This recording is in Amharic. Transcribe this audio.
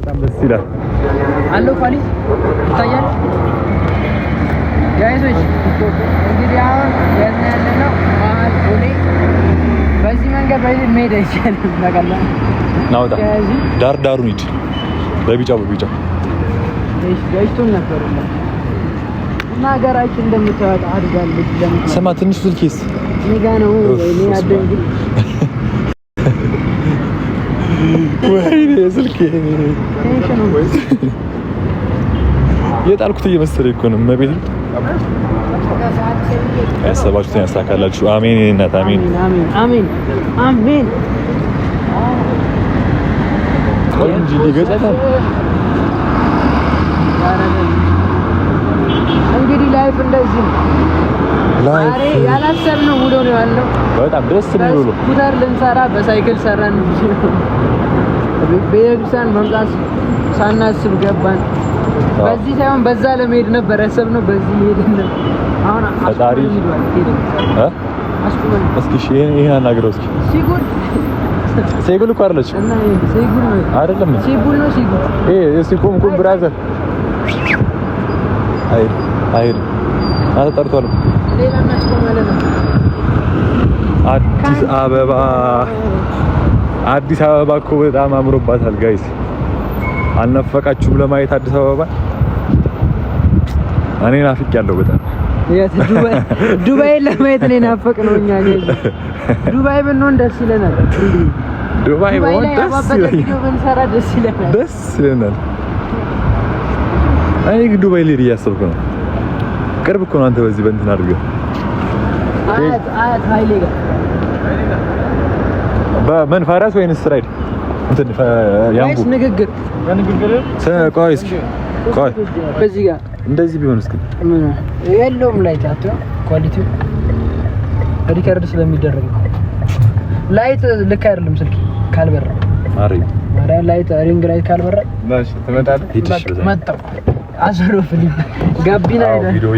በጣም ደስ ይላል። አለው ኳሊቲ ይታያል። ጋይሶች እንግዲህ አሁን የት ያለነው መሀል ቦሌ። በዚህ መንገድ በዚህ መሄድ አይቻልም። በቀላ ናውጣ ዳር ዳሩን ሂድ። በቢጫው ገጭቶን ነበር እና ሀገራችን እንደምታወጣ አድጋለች። ስማ ትንሽ ስልኬስ እኔ ጋ ነው ወይኔ አደንግ ወይኔ ስልኬ የጣልኩት እየመሰለኝ እኮ ነው። መቤት ያሰባችሁትን ያሳካላችሁ። አሜን እናት አሜን አሜን አሜን። እንጂ ሊገዛታል እንግዲህ ላይፍ እንደዚህ ነው። ዛሬ ያላሰብነው ሙሉ ነው ያለው። በጣም ደስ የሚል ነው። ስኩተር ልንሰራ በሳይክል ሰራን። ቤተክርስቲያን መምጣት ሳናስብ ገባን። በዚህ ሳይሆን በዛ ለመሄድ ነበር ያሰብነው። በዚህ ሄድን። አሁን ፈጣሪ አስቁመን እስኪ ይሄን አናግረው እስኪ ሲጉል እኮ አይደለች እና ሲጉል ነው አይደለም ሲጉል ነው ሲጉል እስኪ ቁም ብራዘር አይ አጠርቷል። ሌላ ማለት ነው። አዲስ አበባ እኮ በጣም አምሮባታል ጋይስ። አልናፈቃችሁም ለማየት አዲስ አበባ? እኔ ናፍቄያለሁ በጣም። ዱባይ ለማየት እኔ ናፈቅ ነው። እኛ ዱባይ ብንሆን ደስ ይለናል። ዱባይ ብንሆን ደስ ይለናል። ደስ ይለናል። አይ ዱባይ ልሄድ እያሰብኩ ነው። ቅርብ እኮ ነው። አንተ በዚህ በእንትን አድርገህ አያት ኃይሌ ጋር በመንፈራስ ወይንስ ራይድ እንትን ያምቡ ንግግር ቆይ እስኪ ቆይ በዚህ ጋር እንደዚህ ቢሆን እስኪ ምን የለውም ላይት አቶ ኳሊቲው ሪከርድ ስለሚደረግ ላይት ልክ አይደለም። ስልክ ካልበራ ማርያም ላይት ሪንግ ላይት ካልበራ ማሽ ተመጣጣ መጣው አዘሮፍልኝ ጋቢና አይደል ቪዲዮ